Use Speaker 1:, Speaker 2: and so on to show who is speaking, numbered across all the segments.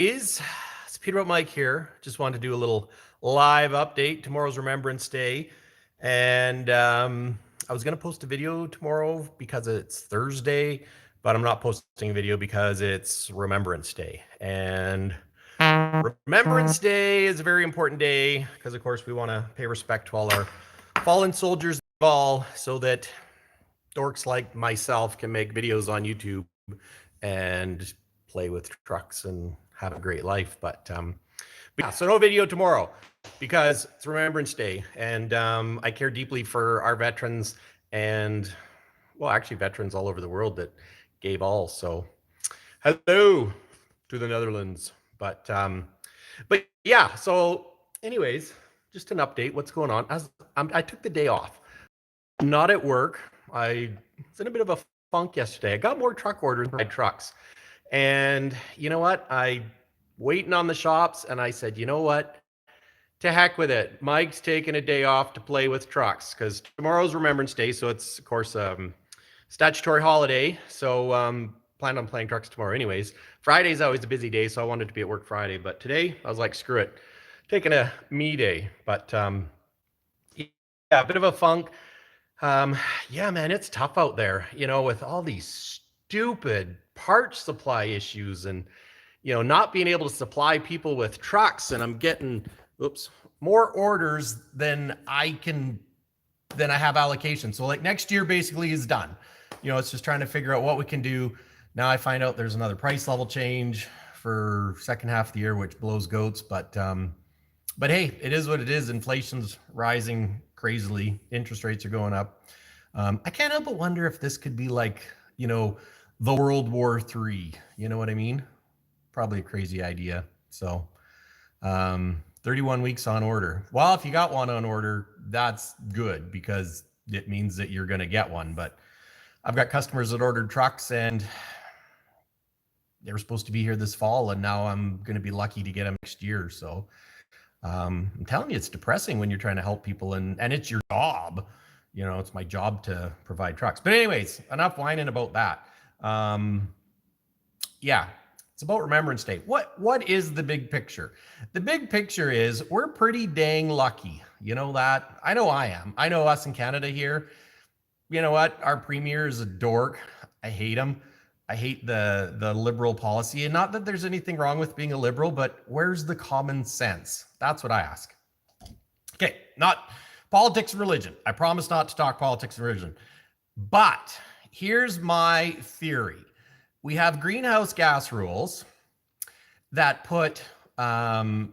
Speaker 1: It's Peterbilt Mike here. Just wanted to do a little live update. Tomorrow's Remembrance Day. And I was going to post a video tomorrow because it's Thursday, but I'm not posting a video because it's Remembrance Day. And Remembrance Day is a very important day because, of course, we want to pay respect to all our fallen soldiers all so that dorks like myself can make videos on YouTube and play with trucks and have a great life. But yeah, so no video tomorrow because it's Remembrance Day, and I care deeply for our veterans and, well, actually veterans all over the world that gave all. So hello to the Netherlands. But yeah, so anyways, just an update. What's going on? I took the day off. I'm not at work. I was in a bit of a funk yesterday. I got more truck orders for my trucks. And you know what? I waiting on the shops, and I said, you know what? To heck with it. Mike's taking a day off to play with trucks because tomorrow's Remembrance Day, so it's of course statutory holiday. So plan on playing trucks tomorrow, anyways. Friday's always a busy day, so I wanted to be at work Friday, but today I was like, screw it, taking a me day. But yeah, a bit of a funk. Yeah, man, it's tough out there, you know, with all these stupid part supply issues and, you know, not being able to supply people with trucks. And I'm getting, more orders than I have allocation. So like next year basically is done. You know, it's just trying to figure out what we can do. Now I find out there's another price level change for second half of the year, which blows goats. But hey, it is what it is. Inflation's rising crazily. Interest rates are going up. I can't help but wonder if this could be like, you know, the World War III. You know what I mean? Probably a crazy idea. So 31 weeks on order. Well, if you got one on order, that's good because it means that you're going to get one. But I've got customers that ordered trucks and they were supposed to be here this fall, and now I'm going to be lucky to get them next year. So I'm telling you, it's depressing when you're trying to help people, and it's your job. You know, it's my job to provide trucks. But anyways, enough whining about that. Yeah, it's about Remembrance Day. What is the big picture? The big picture is we're pretty dang lucky. You know that? I know I am. I know us in Canada here. You know what? Our premier is a dork. I hate him. I hate the liberal policy. And not that there's anything wrong with being a liberal, but where's the common sense? That's what I ask. Okay, not politics and religion. I promise not to talk politics and religion. But here's my theory. We have greenhouse gas rules that put, what am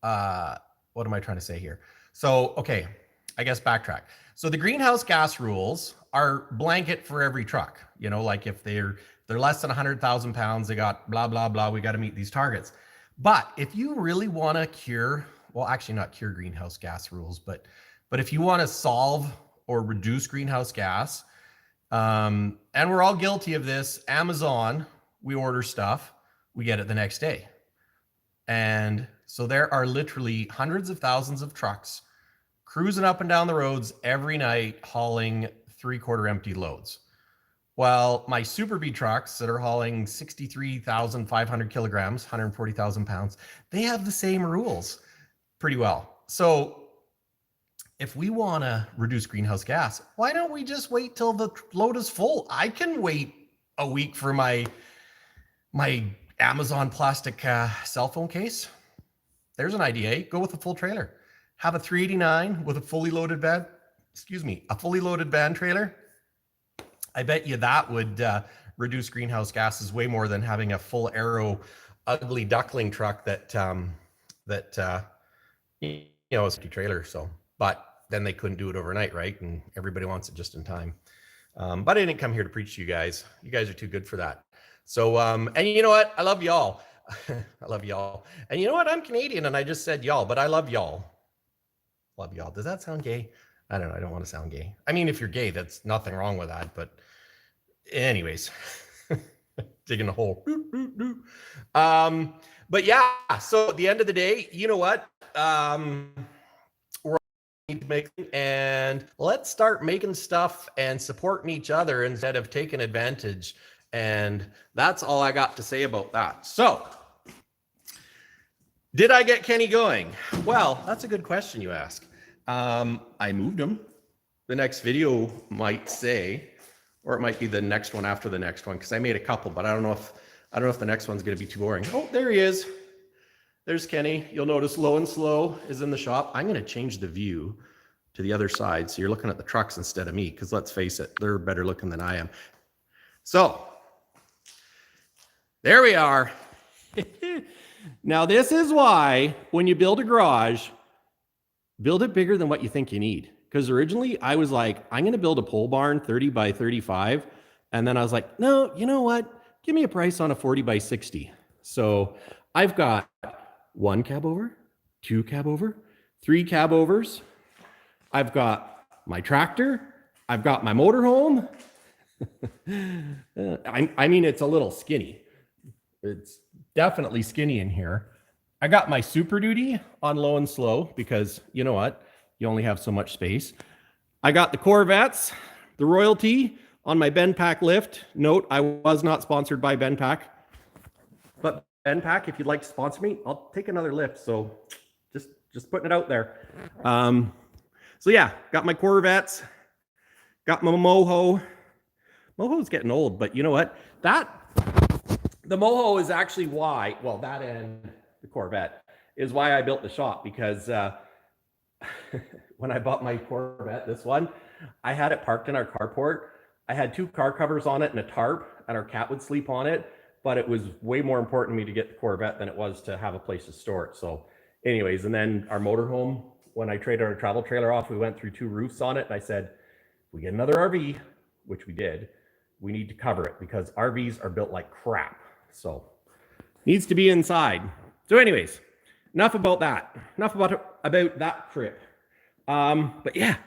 Speaker 1: I trying to say here? So, okay, I guess backtrack. So the greenhouse gas rules are blanket for every truck. You know, like if they're less than 100,000 pounds, they got blah, blah, blah, we got to meet these targets. But if you really want to cure, well, actually not cure greenhouse gas rules, but if you want to solve or reduce greenhouse gas, and we're all guilty of this. Amazon, we order stuff, we get it the next day. And so there are literally hundreds of thousands of trucks cruising up and down the roads every night hauling 3/4 empty loads. Well, my Super B trucks that are hauling 63,500 kilograms, 140,000 pounds, they have the same rules pretty well. So if we want to reduce greenhouse gas, why don't we just wait till the load is full? I can wait a week for my Amazon plastic cell phone case. There's an idea. Go with a full trailer. Have a 389 with a fully loaded van. A fully loaded van trailer. I bet you that would reduce greenhouse gases way more than having a full aero ugly duckling truck that you know, is a trailer. So. But then they couldn't do it overnight, right? And everybody wants it just in time. But I didn't come here to preach to you guys. You guys are too good for that. So, and you know what? I love y'all. I love y'all. And you know what? I'm Canadian and I just said y'all, but I love y'all. Love y'all. Does that sound gay? I don't know. I don't want to sound gay. I mean, if you're gay, that's nothing wrong with that. But anyways, digging a hole. But yeah, so at the end of the day, you know what? Need to make, and let's start making stuff and supporting each other instead of taking advantage. And that's all I got to say about that. So Did I get Kenny going? Well, that's a good question you ask. I moved him. The next video might say, or it might be the next one after the next one, because I made a couple, but I don't know if the next one's going to be too boring. Oh, there he is. There's Kenny. You'll notice Low and Slow is in the shop. I'm going to change the view to the other side, so you're looking at the trucks instead of me, because let's face it, they're better looking than I am. So, there we are. Now, this is why when you build a garage, build it bigger than what you think you need. Because originally I was like, I'm going to build a pole barn 30 by 35. And then I was like, no, you know what? Give me a price on a 40 by 60. So I've got 1 cabover, 2 cabover, 3 cabovers. I've got my tractor. I've got my motorhome. I mean, it's a little skinny. It's definitely skinny in here. I got my Super Duty on Low and Slow because you know what? You only have so much space. I got the Corvettes, the Royalty on my Benpack lift. Note, I was not sponsored by Benpack. But Benpack, if you'd like to sponsor me, I'll take another lift. So just putting it out there. So yeah, got my Corvettes, got my Moho. Moho's getting old, but you know what? The Moho is actually why, well, that and the Corvette is why I built the shop, because when I bought my Corvette, this one, I had it parked in our carport. I had 2 car covers on it and a tarp, and our cat would sleep on it, but it was way more important to me to get the Corvette than it was to have a place to store it. So anyways, and then our motorhome, when I traded our travel trailer off, we went through 2 roofs on it, and I said, if we get another RV, which we did, we need to cover it because RVs are built like crap. So needs to be inside. So anyways, enough about that. Enough about that trip. But yeah,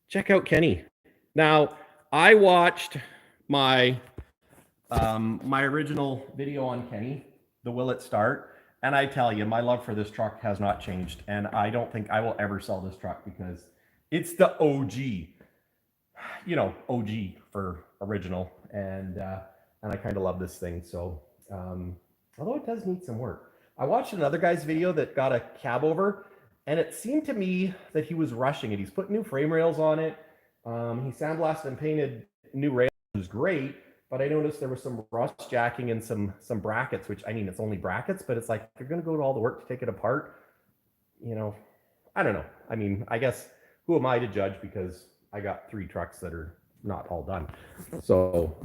Speaker 1: check out Kenny. Now, I watched my my original video on Kenny, the Will It Start, and I tell you, my love for this truck has not changed, and I don't think I will ever sell this truck because it's the OG. You know, OG for original, and I kind of love this thing. So, although it does need some work. I watched another guy's video that got a Cabover, and it seemed to me that he was rushing it. He's put new frame rails on it. He sandblasted and painted new rails, which was great, but I noticed there was some rust jacking and some brackets, which, I mean, it's only brackets, but it's like, you're going to go to all the work to take it apart. You know, I don't know. I mean, I guess, who am I to judge, because I got 3 trucks that are not all done. So,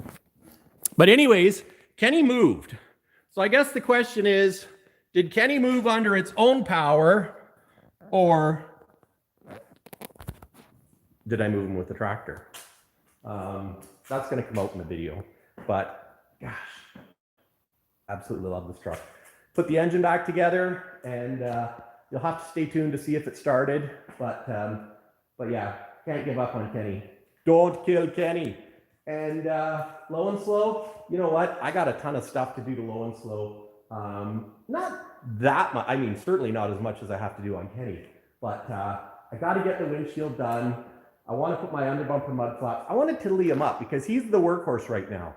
Speaker 1: but anyways, Kenny moved. So I guess the question is, did Kenny move under its own power, or did I move him with the tractor? That's going to come out in the video, but gosh, absolutely love this truck. Put the engine back together, and you'll have to stay tuned to see if it started, but yeah, can't give up on Kenny. Don't kill Kenny. And Low and Slow, you know what? I got a ton of stuff to do to Low and Slow. Not that much. I mean, certainly not as much as I have to do on Kenny. But I got to get the windshield done. I want to put my underbumper mud flaps. I want to tiddly him up because he's the workhorse right now.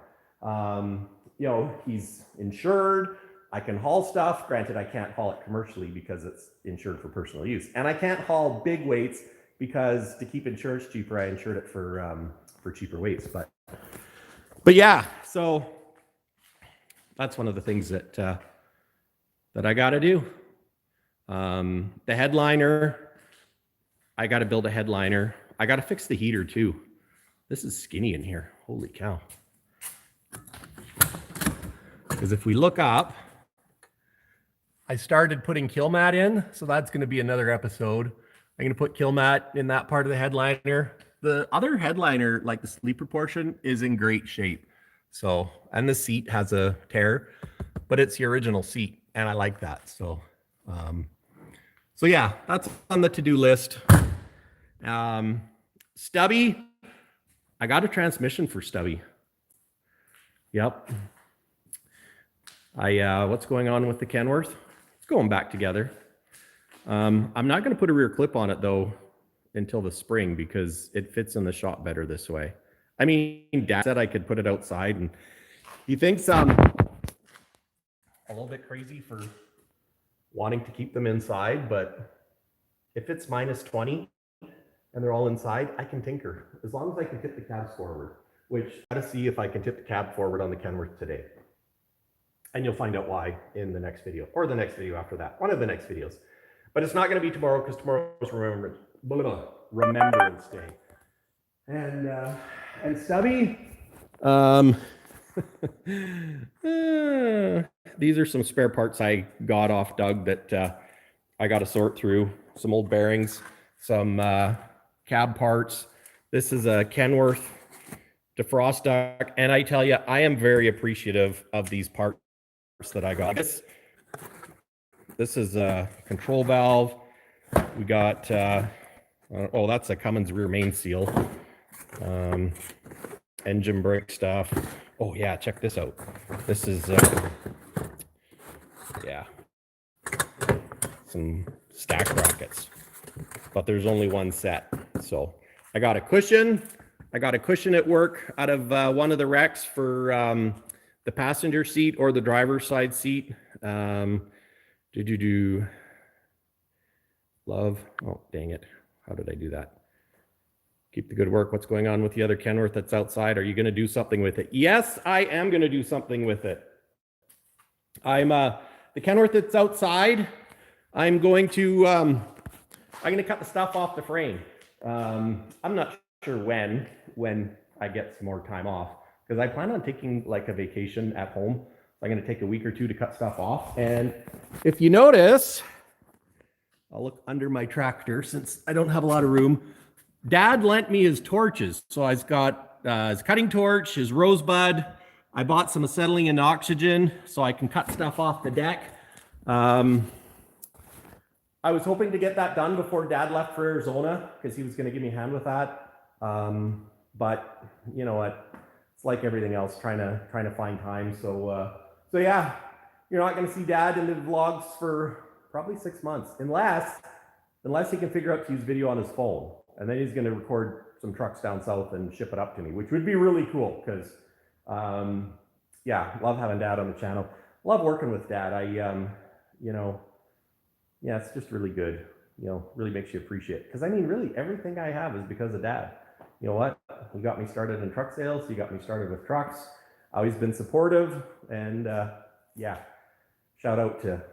Speaker 1: You know, he's insured. I can haul stuff. Granted, I can't haul it commercially because it's insured for personal use. And I can't haul big weights because to keep insurance cheaper, I insured it for cheaper weights. But yeah, so that's one of the things that that I got to do. The headliner, I got to build a headliner. I got to fix the heater too. This is skinny in here. Holy cow. Because if we look up, I started putting kill mat in, so that's going to be another episode. I'm going to put kill mat in that part of the headliner. The other headliner, like the sleeper portion, is in great shape. So, and the seat has a tear, but it's the original seat, and I like that. So, so yeah, that's on the to-do list. Stubby, I got a transmission for Stubby. Yep. What's going on with the Kenworth? It's going back together. I'm not going to put a rear clip on it though until the spring because it fits in the shop better this way. I mean, Dad said I could put it outside, and he thinks I'm a little bit crazy for wanting to keep them inside, but if it's -20 and they're all inside, I can tinker as long as I can tip the cabs forward, which I gotta see if I can tip the cab forward on the Kenworth today. And you'll find out why in the next video, or the next video after that, one of the next videos. But it's not going to be tomorrow because tomorrow's Remembrance Day. And Stubby, these are some spare parts I got off Doug that I got to sort through. Some old bearings, some cab parts. This is a Kenworth defrost duct, and I tell you, I am very appreciative of these parts that I got. This is a control valve. We got oh, that's a Cummins rear main seal. Engine brake stuff. Oh yeah, check this out. This is yeah, some stack brackets, but there's only one set. So I got a cushion. I got a cushion at work out of one of the wrecks for the passenger seat or the driver's side seat. Love. Oh, dang it. How did I do that? Keep the good work. What's going on with the other Kenworth that's outside? Are you going to do something with it? Yes, I am going to do something with it. The Kenworth that's outside, I'm going to cut the stuff off the frame. I'm not sure when I get some more time off, because I plan on taking like a vacation at home. I'm going to take a week or two to cut stuff off. And if you notice, I'll look under my tractor since I don't have a lot of room. Dad lent me his torches. So I've got his cutting torch, his rosebud. I bought some acetylene and oxygen so I can cut stuff off the deck. I was hoping to get that done before Dad left for Arizona because he was going to give me a hand with that. But you know what? It's like everything else, trying to find time. So yeah, you're not going to see Dad in the vlogs for probably 6 months, unless he can figure out to use video on his phone, and then he's going to record some trucks down south and ship it up to me, which would be really cool. Because yeah, love having Dad on the channel. Love working with Dad. You know, yeah, it's just really good. You know, really makes you appreciate it. Because I mean, really, everything I have is because of Dad. You know what? He got me started in truck sales. He got me started with trucks. Always been supportive, and yeah, shout out to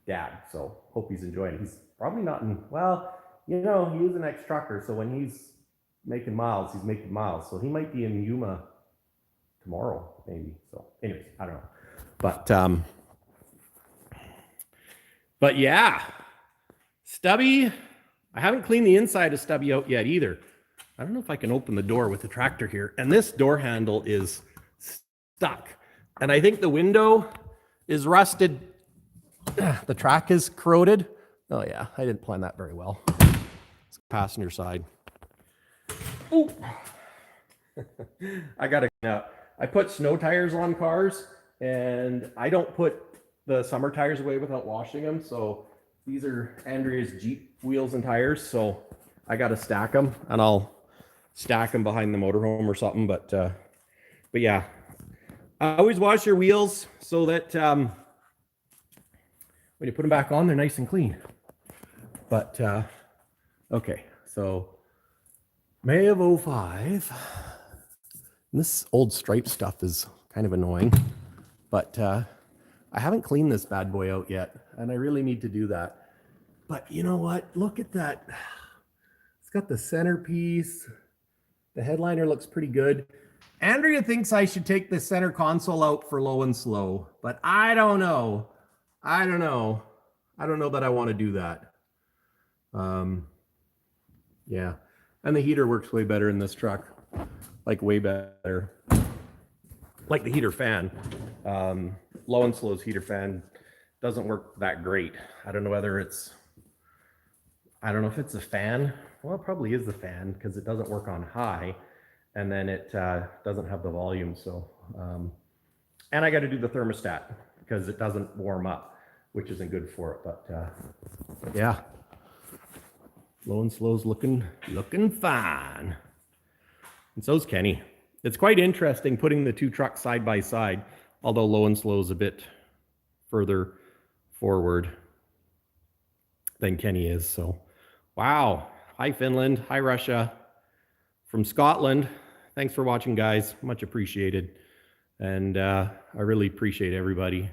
Speaker 1: Dad. So hope he's enjoying it. He's probably not in, well, you know, he is an ex-trucker, so when he's making miles, he's making miles. So he might be in Yuma tomorrow, maybe. So anyways, I don't know. But yeah, Stubby, I haven't cleaned the inside of Stubby out yet either. I don't know if I can open the door with the tractor here. And this door handle is stuck. And I think the window is rusted. The track is corroded. Oh yeah, I didn't plan that very well. It's passenger side. Oh, I gotta clean up. I put snow tires on cars, and I don't put the summer tires away without washing them. So these are Andrea's Jeep wheels and tires. So I gotta stack them, and I'll stack them behind the motorhome or something. But yeah, I always wash your wheels so that when you put them back on, they're nice and clean. But okay, so May of 05. This old stripe stuff is kind of annoying, but I haven't cleaned this bad boy out yet, and I really need to do that. But you know what? Look at that. It's got the centerpiece. The headliner looks pretty good. Andrea thinks I should take the center console out for low and slow, but I don't know. I don't know that I want to do that. Yeah. And the heater works way better in this truck. Like way better. Like the heater fan. Low and slow's heater fan doesn't work that great. I don't know if it's a fan. Well, it probably is the fan because it doesn't work on high, and then it doesn't have the volume. So, and I got to do the thermostat because it doesn't warm up, which isn't good for it. But yeah, low and slow's looking fine, and so's Kenny. It's quite interesting putting the two trucks side by side, although low and slow's a bit further forward. than Kenny is. So, wow. Hi, Finland. Hi, Russia. From Scotland. Thanks for watching, guys. Much appreciated. And I really appreciate everybody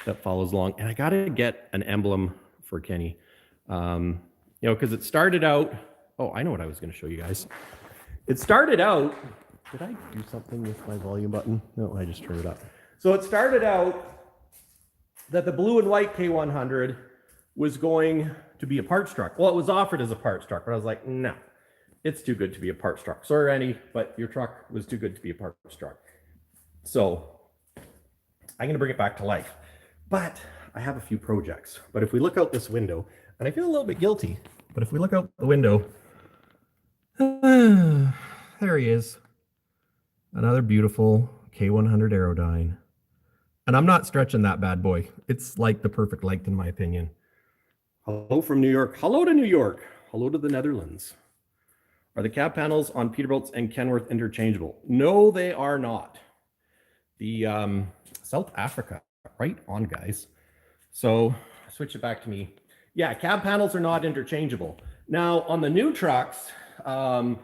Speaker 1: that follows along. And I got to get an emblem for Kenny. You know, because it started out, oh, I know what I was going to show you guys. It started out, did I do something with my volume button? No, I just turned it up. So it started out that the blue and white K100 was going to be a parts truck. Well, it was offered as a parts truck, but I was like, no, it's too good to be a parts truck. Sorry, Randy, but your truck was too good to be a parts truck. So I'm going to bring it back to life. But I have a few projects. But if we look out this window, and I feel a little bit guilty, but if we look out the window, there he is. Another beautiful K100 Aerodyne. And I'm not stretching that bad boy. It's like the perfect length in my opinion. Hello from New York. Hello to New York. Hello to the Netherlands. Are the cab panels on Peterbilt's and Kenworth interchangeable? No, they are not. The South Africa, right on, guys. So switch it back to me. Yeah, cab panels are not interchangeable. Now on the new trucks, under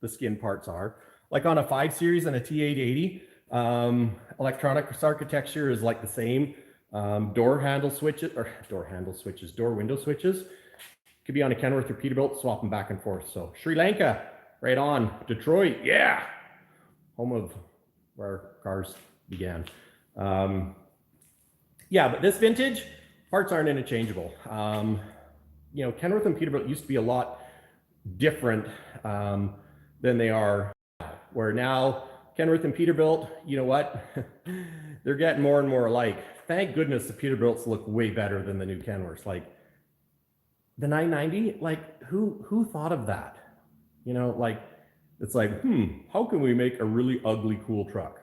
Speaker 1: the skin parts are, like on a 5 Series and a T880, electronics architecture is like the same. Door window switches. Could be on a Kenworth or Peterbilt, swap them back and forth. So Sri Lanka, right on. Detroit, yeah. Home of where cars began. Yeah, but this vintage, parts aren't interchangeable. You know, Kenworth and Peterbilt used to be a lot different than they are, where now Kenworth and Peterbilt, you know what? They're getting more and more alike. Thank goodness the Peterbilts look way better than the new Kenworths. Like the 990, like who thought of that? You know, like it's like, how can we make a really ugly, cool truck?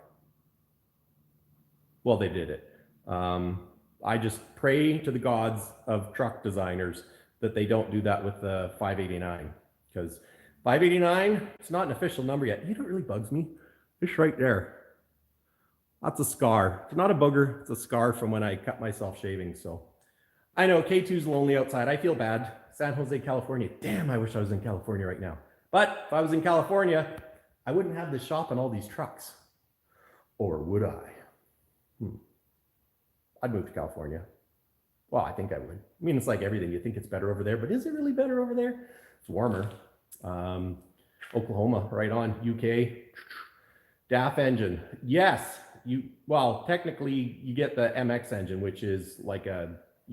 Speaker 1: Well, they did it. I just pray to the gods of truck designers that they don't do that with the 589, because 589, it's not an official number yet. You know what really bugs me? It's right there. That's a scar. It's not a booger, it's a scar from when I cut myself shaving. So I know K2's lonely outside. I feel bad. San Jose, California. Damn, I wish I was in California right now. But if I was in California, I wouldn't have this shop and all these trucks. Or would I? I'd move to California. Well, I think I would. I mean, it's like everything. You think it's better over there, but is it really better over there? It's warmer. Oklahoma, right on. UK, DAF engine. Yes, well, technically you get the MX engine, which is like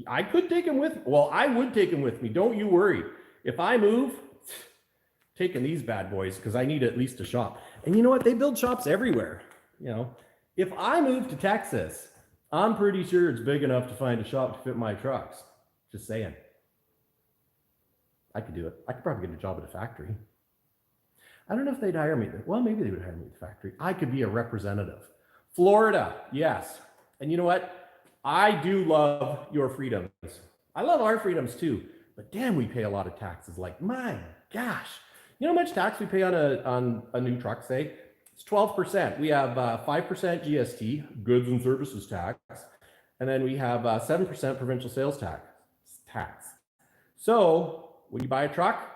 Speaker 1: I could take him with, well, I would take him with me. Don't you worry. If I move, taking these bad boys, because I need at least a shop. And you know what? They build shops everywhere. You know, if I move to Texas, I'm pretty sure it's big enough to find a shop to fit my trucks. Just saying. I could do it. I could probably get a job at a factory. I don't know if they'd hire me. Well, maybe they would hire me at the factory. I could be a representative. Florida, yes. And you know what? I do love your freedoms. I love our freedoms too. But damn, we pay a lot of taxes. Like, my gosh. You know how much tax we pay on a new truck, say? It's 12%. We have 5% GST, goods and services tax, and then we have 7% provincial sales tax. So when you buy a truck,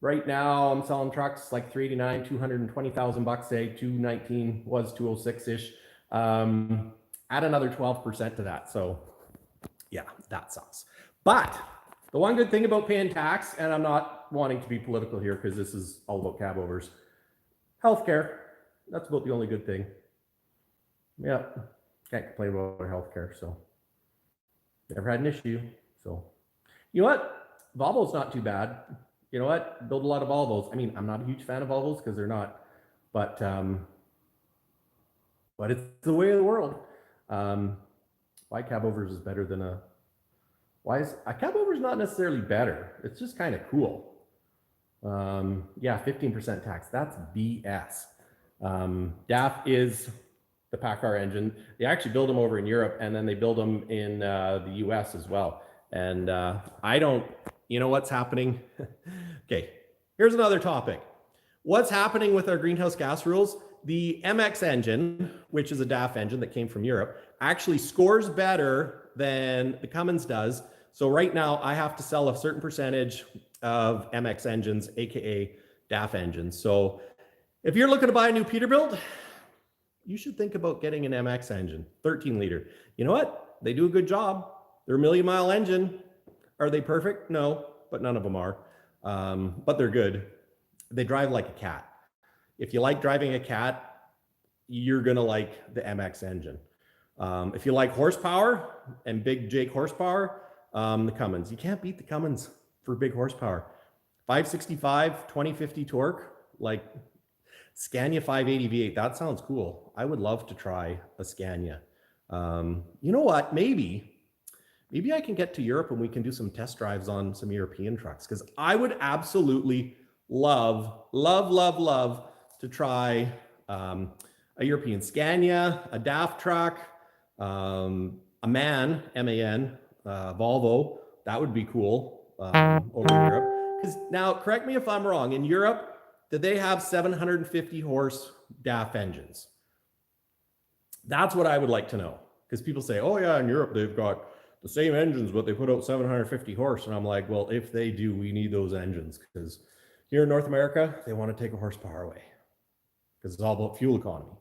Speaker 1: right now I'm selling trucks like $389, $220,000, say 219 was 206-ish. Add another 12% to that. So yeah, that sucks. But the one good thing about paying tax, and I'm not wanting to be political here because this is all about cabovers, healthcare. That's about the only good thing. Yeah, can't complain about our healthcare. So never had an issue. So you know what? Volvo's not too bad. You know what? Build a lot of Volvos. I mean, I'm not a huge fan of Volvos because they're not, but it's the way of the world. Why Cabovers is better than a Cabover is not necessarily better. It's just kind of cool. Yeah, 15% tax. That's BS. DAF is the PACCAR engine. They actually build them over in Europe, and then they build them in the US as well. And you know what's happening? Okay, here's another topic. What's happening with our greenhouse gas rules? The MX engine, which is a DAF engine that came from Europe, actually scores better than the Cummins does. So right now I have to sell a certain percentage of MX engines, AKA DAF engines. So if you're looking to buy a new Peterbilt, you should think about getting an MX engine, 13 liter. You know what? They do a good job. They're a million-mile engine. Are they perfect? No, but none of them are. But they're good. They drive like a cat. If you like driving a cat, you're gonna like the MX engine. If you like horsepower and big Jake horsepower, the Cummins. You can't beat the Cummins for big horsepower. 565, 2050 torque, like Scania 580 V8. That sounds cool. I would love to try a Scania. You know what? Maybe I can get to Europe and we can do some test drives on some European trucks, because I would absolutely love to try a European Scania, a DAF truck, a MAN, M-A-N, Volvo. That would be cool over in Europe. Because now, correct me if I'm wrong, in Europe, did they have 750 horse DAF engines? That's what I would like to know. Because people say, oh yeah, in Europe they've got the same engines, but they put out 750 horse. And I'm like, well, if they do, we need those engines. Because here in North America, they want to take a horsepower away. Because it's all about fuel economy.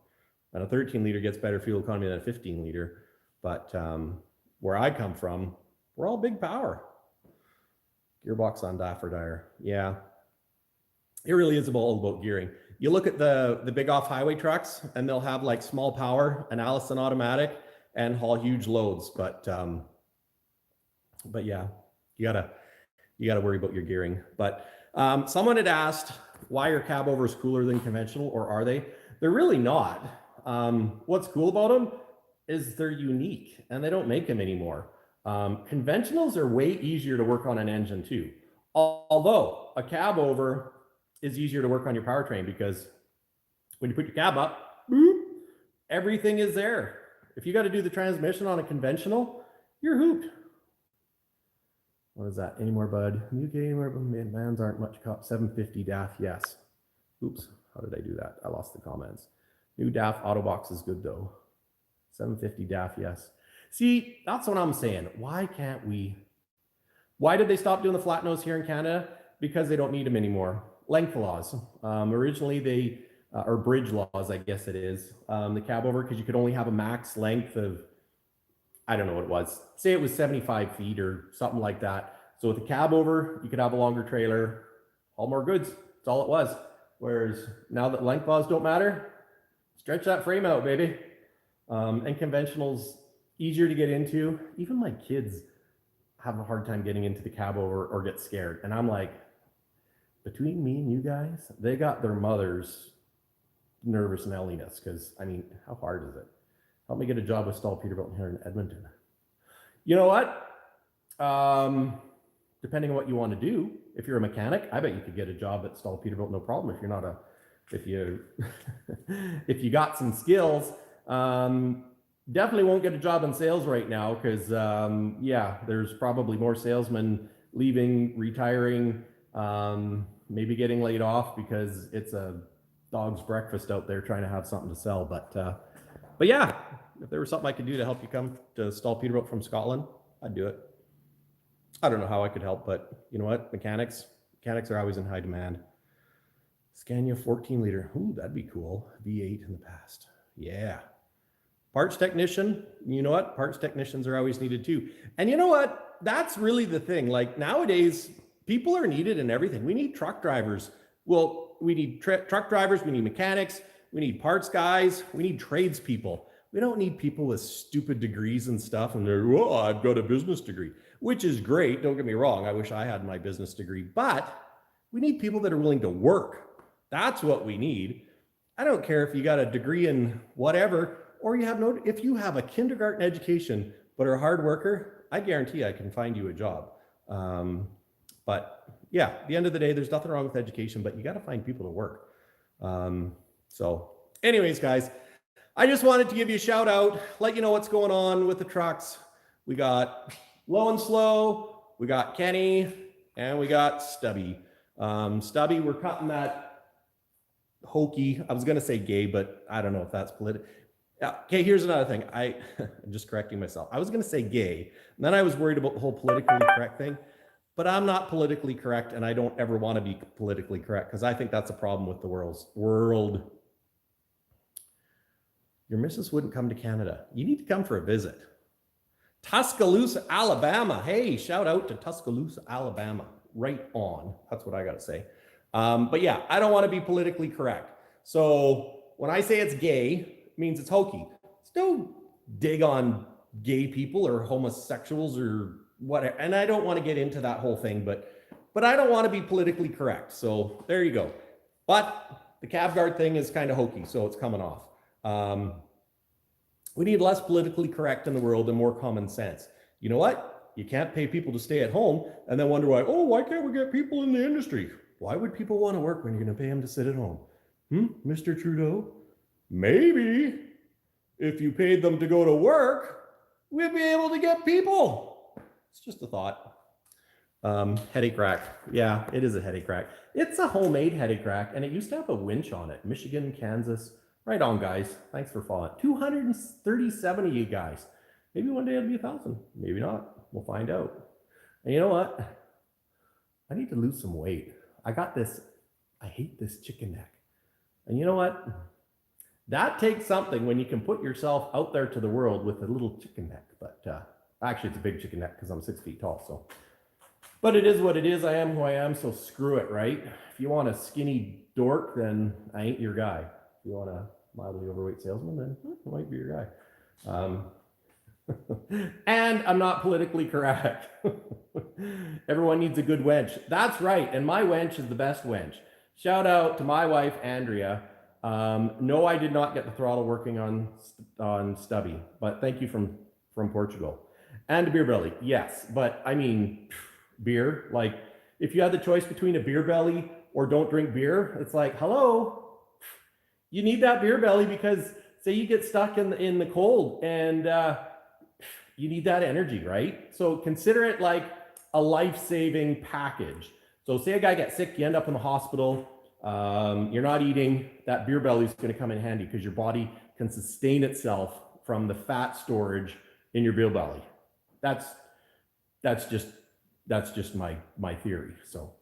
Speaker 1: And a 13 liter gets better fuel economy than a 15 liter. But where I come from, we're all big power. Gearbox on DAF or Dyer. Yeah. It really is all about gearing. You look at the big off-highway trucks, and they'll have like small power, an Allison automatic, and haul huge loads. But yeah, you gotta worry about your gearing. But someone had asked why are Cabovers cooler than conventional, or are they? They're really not. What's cool about them is they're unique, and they don't make them anymore. Conventionals are way easier to work on an engine too. Although a Cabover is easier to work on your powertrain, because when you put your cab up, boop, everything is there. If you got to do the transmission on a conventional, you're hooped. What is that? Any more, bud? UK anymore? Vans aren't much cop. 750 DAF, yes. Oops, how did I do that? I lost the comments. New DAF Autobox is good though. 750 DAF, yes. See, that's what I'm saying. Why can't we? Why did they stop doing the flat nose here in Canada? Because they don't need them anymore. Length laws. Originally they, or bridge laws, I guess it is. The Cabover, because you could only have a max length of, I don't know what it was. Say it was 75 feet or something like that. So with the Cabover, you could have a longer trailer, haul more goods. That's all it was. Whereas now that length laws don't matter, stretch that frame out, baby. And conventionals, easier to get into. Even my kids have a hard time getting into the Cabover or get scared. And I'm like, between me and you guys, they got their mother's nervous Nelliness. Because, I mean, how hard is it? Help me get a job with Stahl Peterbilt here in Edmonton. You know what? Depending on what you want to do, if you're a mechanic, I bet you could get a job at Stahl Peterbilt, no problem. If you're not a, if you got some skills, definitely won't get a job in sales right now, because yeah, there's probably more salesmen leaving, retiring, maybe getting laid off because it's a dog's breakfast out there trying to have something to sell. But yeah, if there was something I could do to help you come to Stahl Peterbilt from Scotland, I'd do it. I don't know how I could help, but you know what? Mechanics are always in high demand. Scania 14 liter. Ooh, that'd be cool. V8 in the past. Yeah. Parts technician. You know what? Parts technicians are always needed too. And you know what? That's really the thing. Like nowadays, people are needed in everything. We need truck drivers. Well, we need truck drivers. We need mechanics. We need parts guys. We need tradespeople. We don't need people with stupid degrees and stuff. And they're, well, I've got a business degree, which is great. Don't get me wrong. I wish I had my business degree, but we need people that are willing to work. That's what we need. I don't care if you got a degree in whatever, or you have no, if you have a kindergarten education, but are a hard worker, I guarantee I can find you a job. But yeah, at the end of the day, there's nothing wrong with education, but you got to find people to work. So anyways, guys, I just wanted to give you a shout out, let you know what's going on with the trucks. We got Low and Slow, we got Kenny, and we got Stubby. Stubby, we're cutting that hokey. I was going to say gay, but I don't know if that's political.
Speaker 2: Yeah. Okay, here's another thing. I'm just correcting myself. I was going to say gay, and then I was worried about the whole politically correct thing. But I'm not politically correct, and I don't ever want to be politically correct because I think that's a problem with the world. Your missus wouldn't come to Canada. You need to come for a visit. Tuscaloosa, Alabama. Hey, shout out to Tuscaloosa, Alabama. Right on. That's what I got to say. But yeah, I don't want to be politically correct. So when I say it's gay, it means it's hokey. Don't dig on gay people or homosexuals or whatever. And I don't want to get into that whole thing, but I don't want to be politically correct. So there you go. But the cab guard thing is kind of hokey, so it's coming off. We need less politically correct in the world and more common sense. You know what? You can't pay people to stay at home and then wonder why can't we get people in the industry? Why would people want to work when you're going to pay them to sit at home? Mr. Trudeau? Maybe if you paid them to go to work, we'd be able to get people. It's just a thought. Headache rack. Yeah, it is a headache rack. It's a homemade headache rack, and it used to have a winch on it. Michigan, Kansas. Right on, guys. Thanks for following. 237 of you guys. Maybe one day it'll be 1,000. Maybe not. We'll find out. And you know what? I need to lose some weight. I hate this chicken neck. And you know what? That takes something when you can put yourself out there to the world with a little chicken neck. But actually, it's a big chicken neck because I'm 6 feet tall. So, but it is what it is. I am who I am. So screw it, right? If you want a skinny dork, then I ain't your guy. If you want a mildly overweight salesman, then I might be your guy. And I'm not politically correct. Everyone needs a good wench. That's right. And my wench is the best wench. Shout out to my wife, Andrea. No, I did not get the throttle working on Stubby, but thank you from Portugal. And a beer belly. Yes. But I mean, beer, like if you had the choice between a beer belly or don't drink beer, it's like, hello, you need that beer belly because say you get stuck in the cold and you need that energy, right? So consider it like a life-saving package. So say a guy gets sick, you end up in the hospital, you're not eating, that beer belly is going to come in handy because your body can sustain itself from the fat storage in your beer belly. That's just my theory. So,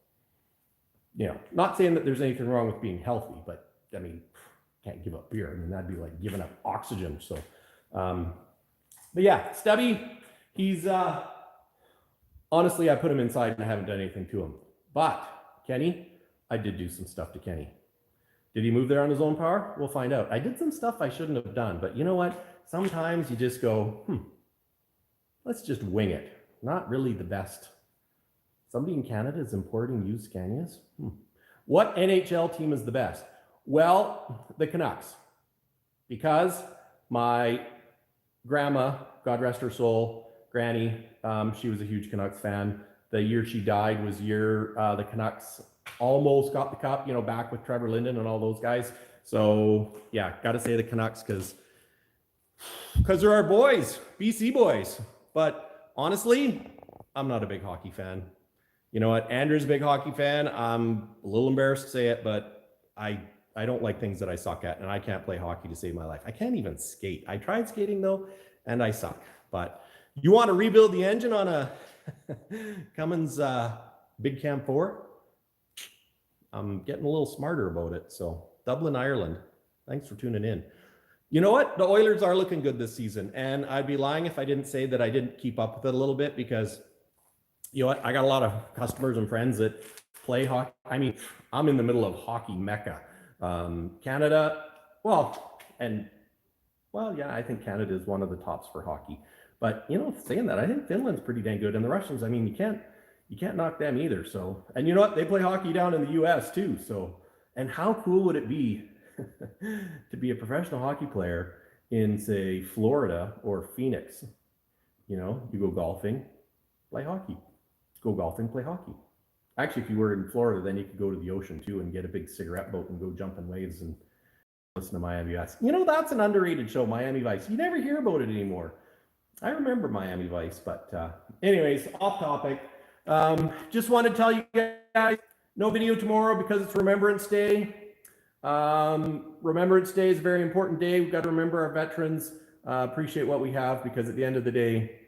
Speaker 2: you know, not saying that there's anything wrong with being healthy, but I mean, can't give up beer. I mean, that'd be like giving up oxygen. So, but yeah, Stubby, he's, honestly, I put him inside and I haven't done anything to him. But Kenny, I did do some stuff to Kenny. Did he move there on his own power? We'll find out. I did some stuff I shouldn't have done, but you know what? Sometimes you just go, let's just wing it. Not really the best. Somebody in Canada is importing used Scanias? What NHL team is the best? Well, the Canucks. Because my grandma, God rest her soul, Granny, she was a huge Canucks fan. The year she died was year the Canucks almost got the cup, you know, back with Trevor Linden and all those guys. So yeah, got to say the Canucks because they're our boys, BC boys. But honestly, I'm not a big hockey fan. You know what? Andrew's a big hockey fan. I'm a little embarrassed to say it, but I don't like things that I suck at, and I can't play hockey to save my life. I can't even skate. I tried skating though, and I suck. But you want to rebuild the engine on a Cummins Big Cam 4? I'm getting a little smarter about it. So Dublin, Ireland. Thanks for tuning in. You know what? The Oilers are looking good this season, and I'd be lying if I didn't say that I didn't keep up with it a little bit because, you know what? I got a lot of customers and friends that play hockey. I mean, I'm in the middle of hockey mecca. Canada, I think Canada is one of the tops for hockey. But you know, saying that, I think Finland's pretty dang good, and the Russians. I mean, you can't knock them either. So, and you know what? They play hockey down in the U.S. too. So, and how cool would it be to be a professional hockey player in, say, Florida or Phoenix? You know, you go golfing, play hockey. Go golfing, play hockey. Actually, if you were in Florida, then you could go to the ocean too and get a big cigarette boat and go jump in waves and listen to Miami Vice. You know, that's an underrated show, Miami Vice. You never hear about it anymore. I remember Miami Vice, but anyways, off topic. Just want to tell you guys, no video tomorrow because it's Remembrance Day. Remembrance Day is a very important day. We've got to remember our veterans, appreciate what we have, because at the end of the day,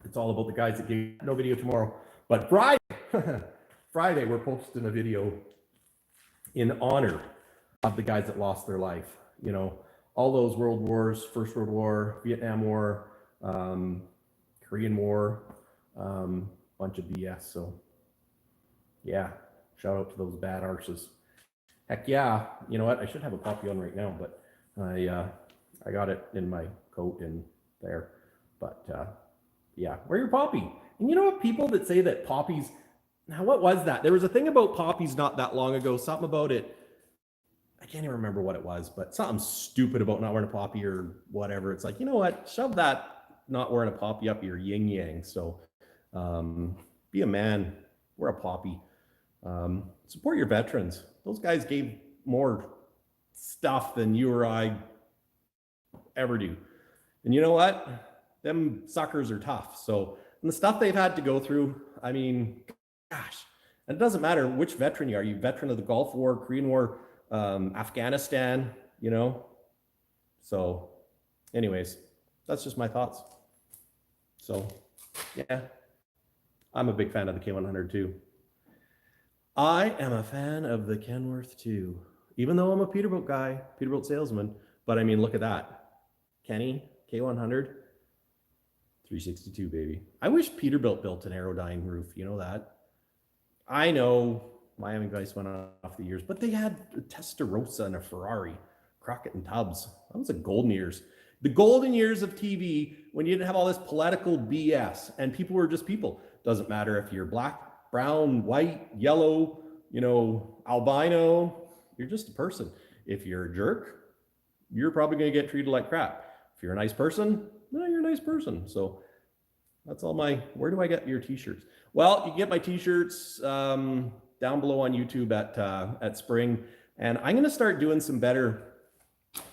Speaker 2: it's all about the guys that gave. No video tomorrow, but Friday, Friday, we're posting a video in honor of the guys that lost their life. You know, all those world wars, First World War, Vietnam War, Korean War, bunch of BS. So yeah, shout out to those bad arses. Heck yeah. You know what? I should have a puppy on right now, but I got it in my coat in there. But yeah, where's your poppy? And you know what? People that say that poppies, now what was that? There was a thing about poppies not that long ago, something about it. I can't even remember what it was, but something stupid about not wearing a poppy or whatever. It's like, you know what? Shove that not wearing a poppy up your yin yang. So be a man, wear a poppy. Support your veterans. Those guys gave more stuff than you or I ever do. And you know what? Them suckers are tough. So, and the stuff they've had to go through, I mean, gosh, and it doesn't matter which veteran you are. You veteran of the Gulf War, Korean War, Afghanistan, you know? So anyways, that's just my thoughts. So yeah, I'm a big fan of the K100 too. I am a fan of the Kenworth too, even though I'm a Peterbilt guy, Peterbilt salesman. But I mean, look at that. Kenny, K100, 362, baby. I wish Peterbilt built an Aerodyne roof. You know that? I know Miami Vice went off the years, but they had a Testarossa and a Ferrari, Crockett and Tubbs. That was the golden years. The golden years of TV when you didn't have all this political BS and people were just people. Doesn't matter if you're black, brown, white, yellow, you know, albino, you're just a person. If you're a jerk, you're probably going to get treated like crap. If you're a nice person, no, you're a nice person. So that's all my, where do I get your t-shirts? Well, you can get my t-shirts down below on YouTube at Spring. And I'm going to start doing some better,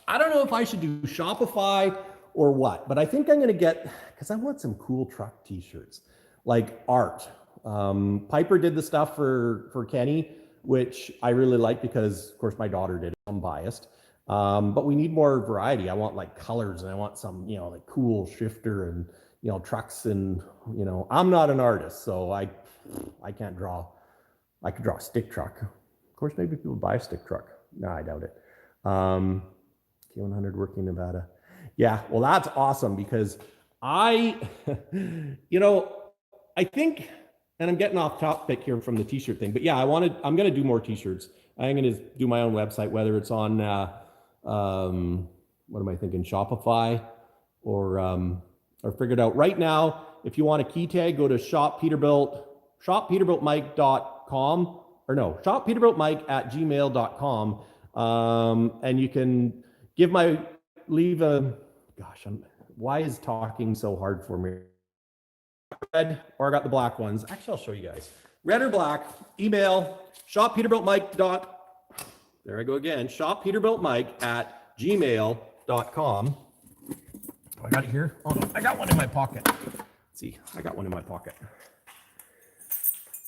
Speaker 2: I don't know if I should do Shopify or what, but I think I'm going to get, because I want some cool truck t-shirts, like art. Piper did the stuff for Kenny, which I really like because, of course, my daughter did it. I'm biased. But we need more variety. I want like colors and I want some, you know, like cool shifter and, you know, trucks and, you know, I'm not an artist, so I can't draw. I could draw a stick truck. Of course, maybe people buy a stick truck. No, I doubt it. K100 working Nevada. Yeah, well, that's awesome because I, you know, I think, and I'm getting off topic here from the t-shirt thing, but yeah, I'm going to do more t-shirts. I'm going to do my own website, whether it's on, what am I thinking? Shopify or figured out right now. If you want a key tag, go to shoppeterbiltmike.com or no, shoppeterbiltmike@gmail.com. And you can leave a, gosh, why is talking so hard for me? Red, or I got the black ones. Actually, I'll show you guys. Red or black, email shoppeterbiltmike. There I go again. shoppeterbiltmike@gmail.com. Oh, I got it here. Oh no, I got one in my pocket. Let's see, I got one in my pocket.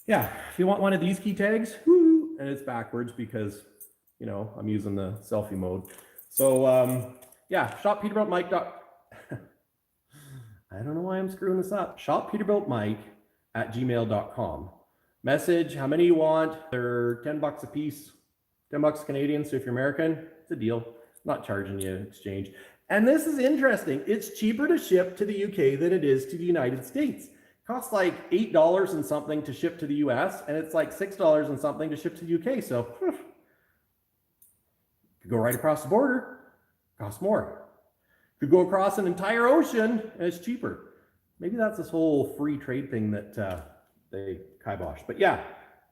Speaker 2: Yeah, if you want one of these key tags, woo, and it's backwards because, you know, I'm using the selfie mode. So yeah, shoppeterbiltmike. I don't know why I'm screwing this up. shoppeterbiltmike@gmail.com. Message how many you want. They're $10 a piece, $10 Canadian. So if you're American, it's a deal. Not charging you exchange. And this is interesting. It's cheaper to ship to the UK than it is to the United States. It costs like $8 and something to ship to the US, and it's like $6 and something to ship to the UK. So you could go right across the border, costs more. Could go across an entire ocean and it's cheaper. Maybe that's this whole free trade thing that they kibosh. But yeah,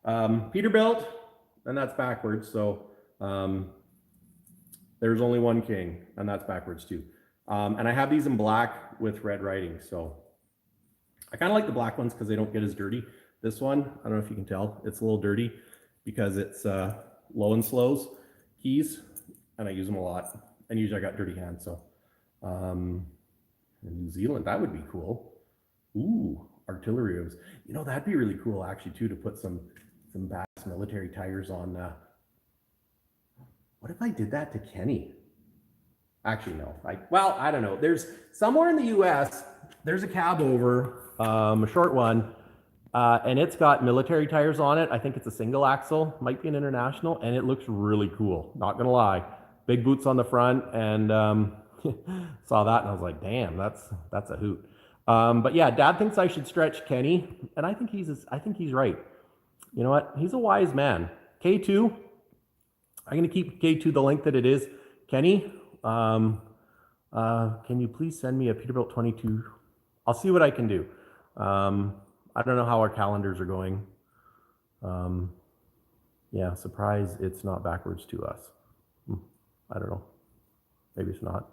Speaker 2: Peterbilt, and that's backwards. So there's only one king, and that's backwards too. And I have these in black with red writing. So I kind of like the black ones because they don't get as dirty. This one, I don't know if you can tell, it's a little dirty because it's low and slows keys, and I use them a lot. And usually I got dirty hands, so. In New Zealand, that would be cool. Ooh, artillery rooms. You know, that'd be really cool actually too, to put some badass military tires on What if I did that to Kenny? Actually, no. I don't know. There's somewhere in the U.S. There's a Cabover, a short one, and it's got military tires on it. I think it's a single axle, might be an international, and it looks really cool. Not gonna lie, big boots on the front, and saw that and I was like, damn, that's a hoot. But yeah, Dad thinks I should stretch Kenny, and I think he's right. You know what? He's a wise man. K2. I'm gonna keep K2 the length that it is. Kenny, can you please send me a Peterbilt 22? I'll see what I can do. I don't know how our calendars are going. Yeah, surprise, it's not backwards to us. I don't know. Maybe it's not.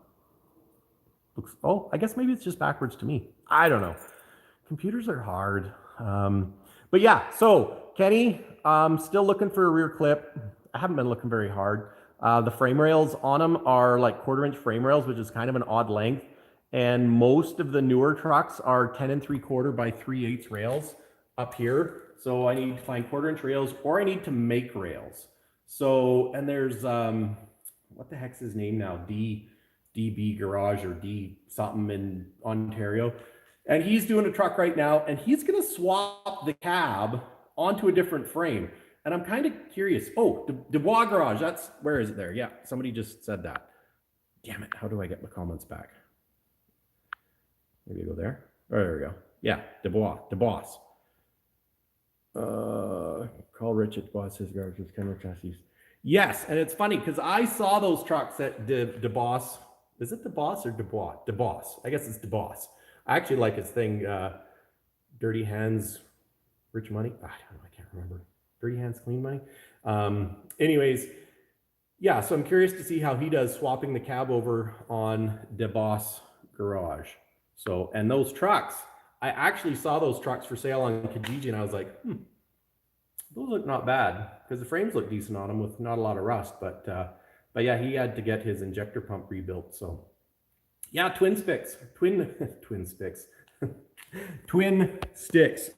Speaker 2: Oh, I guess maybe it's just backwards to me. I don't know. Computers are hard. But yeah, so Kenny, still looking for a rear clip. I haven't been looking very hard. The frame rails on them are like 1/4 inch frame rails, which is kind of an odd length. And most of the newer trucks are 10 3/4 by 3/8 rails up here. So I need to find 1/4 inch rails, or I need to make rails. So, and there's, what the heck's his name now? DB Garage or D something in Ontario. And he's doing a truck right now, and he's gonna swap the cab onto a different frame. And I'm kind of curious. Oh, Dubois Garage, where is it there? Yeah, somebody just said that. Damn it, how do I get my comments back? Maybe I go there. Oh, there we go. Yeah, Dubois. Call Rich at Dubois, his garage with Kenworth chassis. Yes, and it's funny because I saw those trucks at Dubois. Is it Dubois or Dubois? Dubois. I guess it's Dubois. I actually like his thing, Dirty Hands, Rich Money. I don't know, I can't remember. Dirty Hands, Clean Money. Anyways, yeah, so I'm curious to see how he does swapping the cab over on Dubois Garage. So, and those trucks, I actually saw those trucks for sale on Kijiji, and I was like, those look not bad, because the frames look decent on them with not a lot of rust. But yeah, he had to get his injector pump rebuilt. So yeah, twin sticks.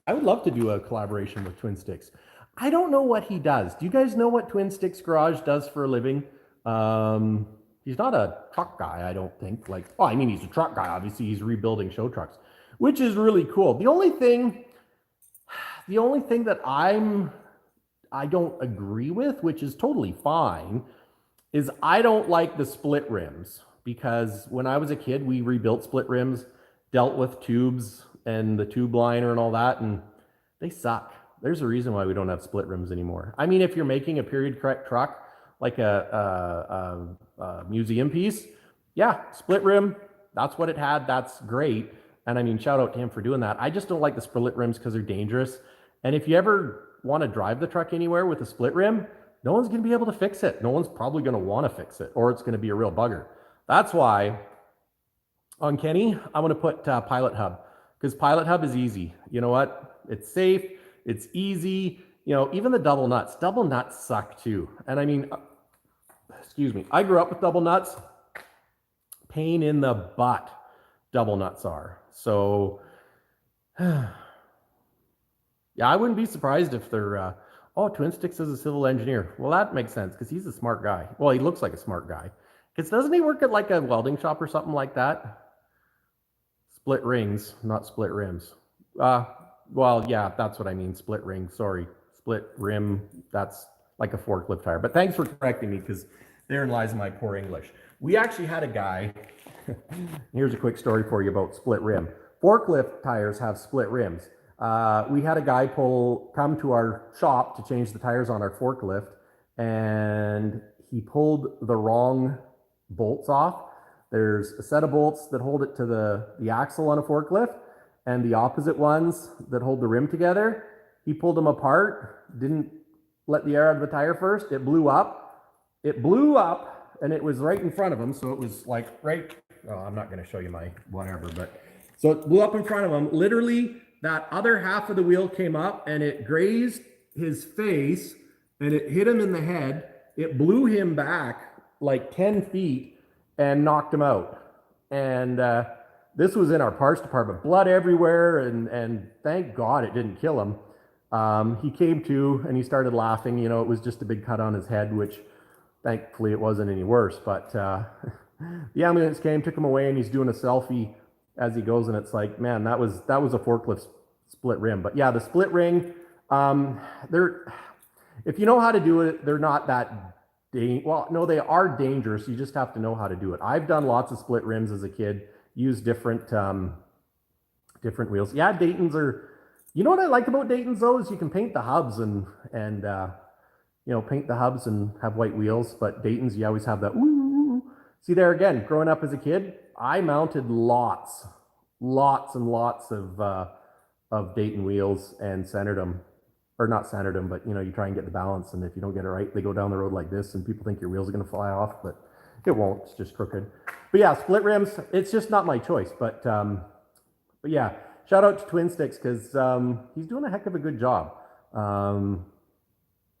Speaker 2: I would love to do a collaboration with Twin Sticks. I don't know what he does. Do you guys know what Twin Sticks Garage does for a living? He's not a truck guy, I don't think. Like, oh, I mean, he's a truck guy. Obviously, he's rebuilding show trucks, which is really cool. The only thing that I don't agree with, which is totally fine, is I don't like the split rims, because when I was a kid, we rebuilt split rims, dealt with tubes and the tube liner and all that, and they suck. There's a reason why we don't have split rims anymore. I mean, if you're making a period correct truck, like a museum piece, yeah, split rim, that's what it had, that's great. And I mean, shout out to him for doing that. I just don't like the split rims because they're dangerous. And if you ever want to drive the truck anywhere with a split rim, no one's going to be able to fix it. No one's probably going to want to fix it, or it's going to be a real bugger. That's why on Kenny, I'm going to put Pilot Hub, because Pilot Hub is easy. You know what? It's safe. It's easy. You know, even the double nuts suck too. And I mean, excuse me, I grew up with double nuts. Pain in the butt, double nuts are. So, yeah, I wouldn't be surprised if they're, oh, Twin Sticks is a civil engineer. Well, that makes sense, because he's a smart guy. Well, he looks like a smart guy. Because doesn't he work at like a welding shop or something like that? Split rings, not split rims. Well, yeah, that's what I mean. Split ring, sorry. Split rim, that's like a forklift tire. But thanks for correcting me, because therein lies my poor English. We actually had a guy, here's a quick story for you about split rim. Forklift tires have split rims. We had a guy come to our shop to change the tires on our forklift, and he pulled the wrong bolts off. There's a set of bolts that hold it to the axle on a forklift, and the opposite ones that hold the rim together. He pulled them apart, didn't let the air out of the tire first. It blew up. And it was right in front of him. So it was like right, oh, I'm not going to show you my whatever, but so it blew up in front of him. Literally, that other half of the wheel came up and it grazed his face and it hit him in the head. It blew him back like 10 feet and knocked him out. And this was in our parts department, blood everywhere. And thank God it didn't kill him. He came to and he started laughing. You know, it was just a big cut on his head, which Thankfully, it wasn't any worse. But the ambulance came, took him away, and he's doing a selfie as he goes. And it's like, man, that was a forklift split rim. But yeah, the split ring, they're, if you know how to do it, they're not that well, no, they are dangerous. You just have to know how to do it. I've done lots of split rims as a kid, used different wheels. Yeah, Dayton's are, you know what I like about Dayton's though, is you can paint the hubs and you know, paint the hubs and have white wheels, but Dayton's, you always have that, ooh. See there again, growing up as a kid, I mounted lots and lots of Dayton wheels and centered them. Or not centered them, but you know, you try and get the balance, and if you don't get it right, they go down the road like this, and people think your wheels are going to fly off, but it won't. It's just crooked. But yeah, split rims, it's just not my choice. But yeah, shout out to Twin Sticks, because he's doing a heck of a good job. You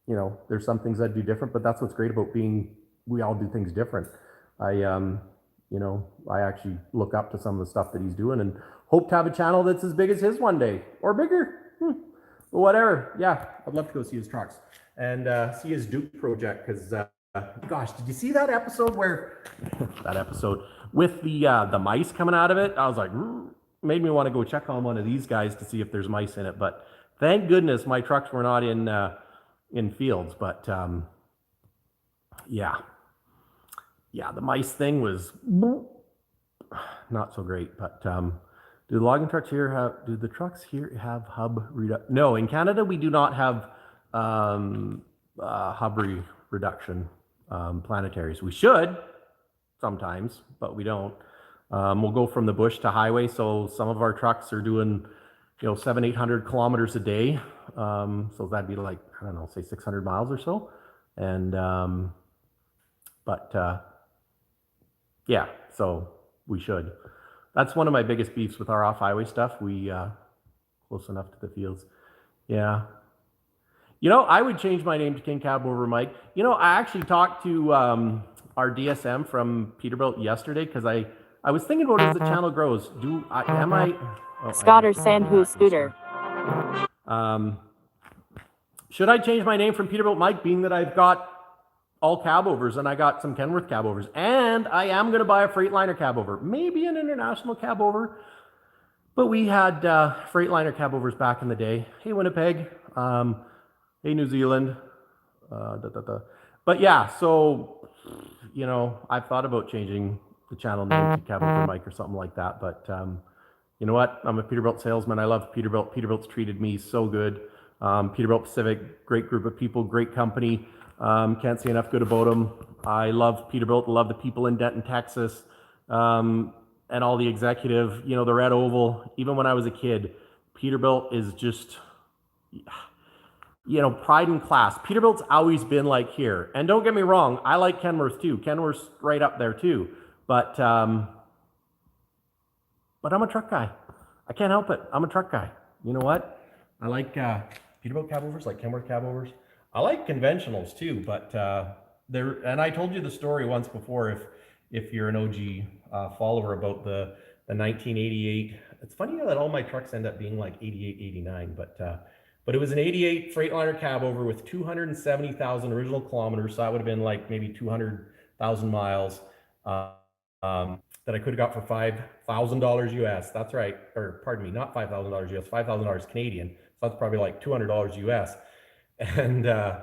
Speaker 2: know, there's some things I'd do different, but that's what's great about being, we all do things different. You know, I actually look up to some of the stuff that he's doing and hope to have a channel that's as big as his one day, or bigger. Whatever. Yeah, I'd love to go see his trucks and see his Duke project, because gosh, did you see that episode where that episode with the mice coming out of it? I was like, made me want to go check on one of these guys to see if there's mice in it. But thank goodness my trucks were not in fields. But yeah, the mice thing was not so great. But do the logging trucks here have, do the trucks here have hub reduction? No, in Canada, we do not have hub reduction planetaries. We should sometimes, but we don't. We'll go from the bush to highway. So some of our trucks are doing, you know, 700-800 kilometers a day. So that'd be like, I don't know, say 600 miles or so. And, yeah, so we should. That's one of my biggest beefs with our off-highway stuff. We close enough to the fields. Yeah. You know, I would change my name to King Cabover Mike. You know, I actually talked to our DSM from Peterbilt yesterday, because I was thinking about, as the channel grows, am I... Oh,
Speaker 3: Scotter Sandhu Scooter.
Speaker 2: Should I change my name from Peterbilt Mike, being that I've got all Cabovers, and I got some Kenworth Cabovers, and I am going to buy a Freightliner Cabover, maybe an international Cabover, but we had Freightliner Cabovers back in the day. Hey, Winnipeg. Hey, New Zealand. But yeah, so, you know, I've thought about changing the channel name to Cabover Mike or something like that, but you know what? I'm a Peterbilt salesman. I love Peterbilt. Peterbilt's treated me so good. Peterbilt Pacific, great group of people, great company. Can't say enough good about them. I love Peterbilt, love the people in Denton, Texas, and all the executive, you know, the Red Oval. Even when I was a kid, Peterbilt is just, you know, pride and class. Peterbilt's always been like here. And don't get me wrong, I like Kenworth too. Kenworth's right up there too. But I'm a truck guy. I can't help it. I'm a truck guy. You know what? I like Peterbilt Cabovers, like Kenworth Cabovers. I like conventionals too, but and I told you the story once before, if you're an OG follower, about the 1988. It's funny that all my trucks end up being like 88, 89, but it was an 88 Freightliner Cabover with 270,000 original kilometers, so that would have been like maybe 200,000 miles, that I could have got for $5,000 US. That's right, or pardon me, not $5,000 US, $5,000 Canadian. So that's probably like $200 US. And I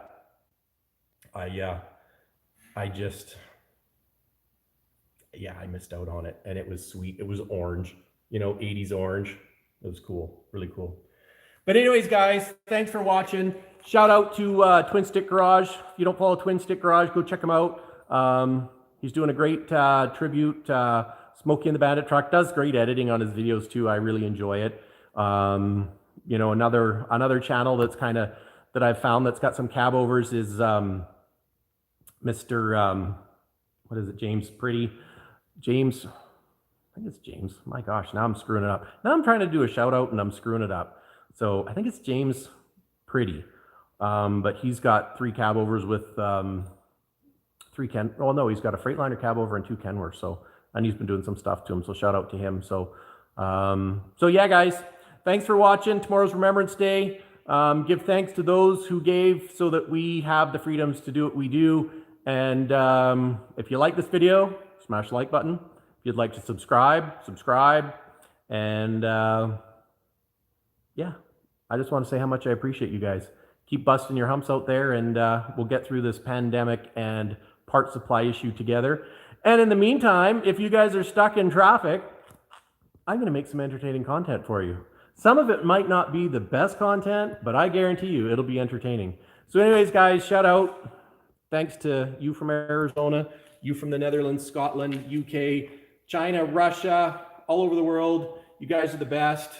Speaker 2: missed out on it, and it was sweet. It was orange, you know, 80s orange. It was cool, really cool. But anyways, guys, thanks for watching. Shout out to Twin Stick Garage. If you don't follow Twin Stick Garage, go check him out. He's doing a great tribute. Smokey and the Bandit truck, does great editing on his videos too. I really enjoy it. You know, another channel that's kind of, that I've found that's got some cabovers is Mr. What is it? James Pretty. James, I think it's James. My gosh, now I'm screwing it up. Now I'm trying to do a shout out and I'm screwing it up. So I think it's James Pretty. But he's got 3 cabovers with 3 he's got a Freightliner Cabover and 2 Kenworths. So, and he's been doing some stuff to him. So shout out to him. So, so yeah, guys, thanks for watching. Tomorrow's Remembrance Day. Give thanks to those who gave so that we have the freedoms to do what we do. And if you like this video, smash the like button. If you'd like to subscribe. And yeah, I just want to say how much I appreciate you guys. Keep busting your humps out there, and we'll get through this pandemic and part supply issue together. And in the meantime, if you guys are stuck in traffic, I'm going to make some entertaining content for you. Some of it might not be the best content, but I guarantee you it'll be entertaining. So anyways, guys, shout out. Thanks to you from Arizona, you from the Netherlands, Scotland, UK, China, Russia, all over the world. You guys are the best.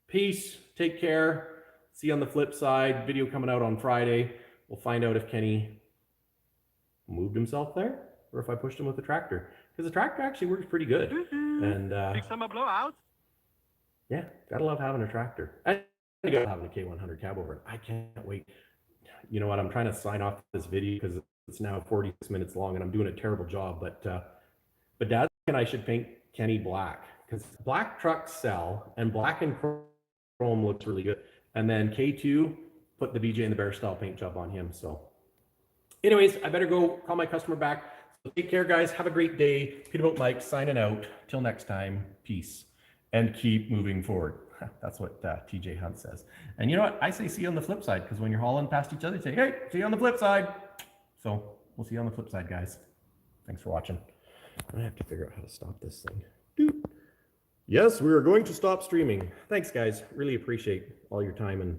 Speaker 2: Peace. Take care. See you on the flip side. Video coming out on Friday. We'll find out if Kenny moved himself there or if I pushed him with the tractor. Because the tractor actually works pretty good. And
Speaker 3: Big summer blowout.
Speaker 2: yeah, gotta love having a tractor. I gotta having a K100 Cabover. I can't wait. You know what? I'm trying to sign off this video because it's now 46 minutes long and I'm doing a terrible job. But Dad and I should paint Kenny black because black trucks sell and black and chrome looks really good. And then K2 put the BJ and the Bear style paint job on him. So anyways, I better go call my customer back. So take care, guys. Have a great day. Peterbilt Mike signing out. Till next time, peace. And keep moving forward. That's what TJ Hunt says. And you know what? I say see you on the flip side, because when you're hauling past each other, you say, hey, see you on the flip side. So we'll see you on the flip side, guys. Thanks for watching. I have to figure out how to stop this thing. Doot. Yes, we are going to stop streaming. Thanks, guys. Really appreciate all your time and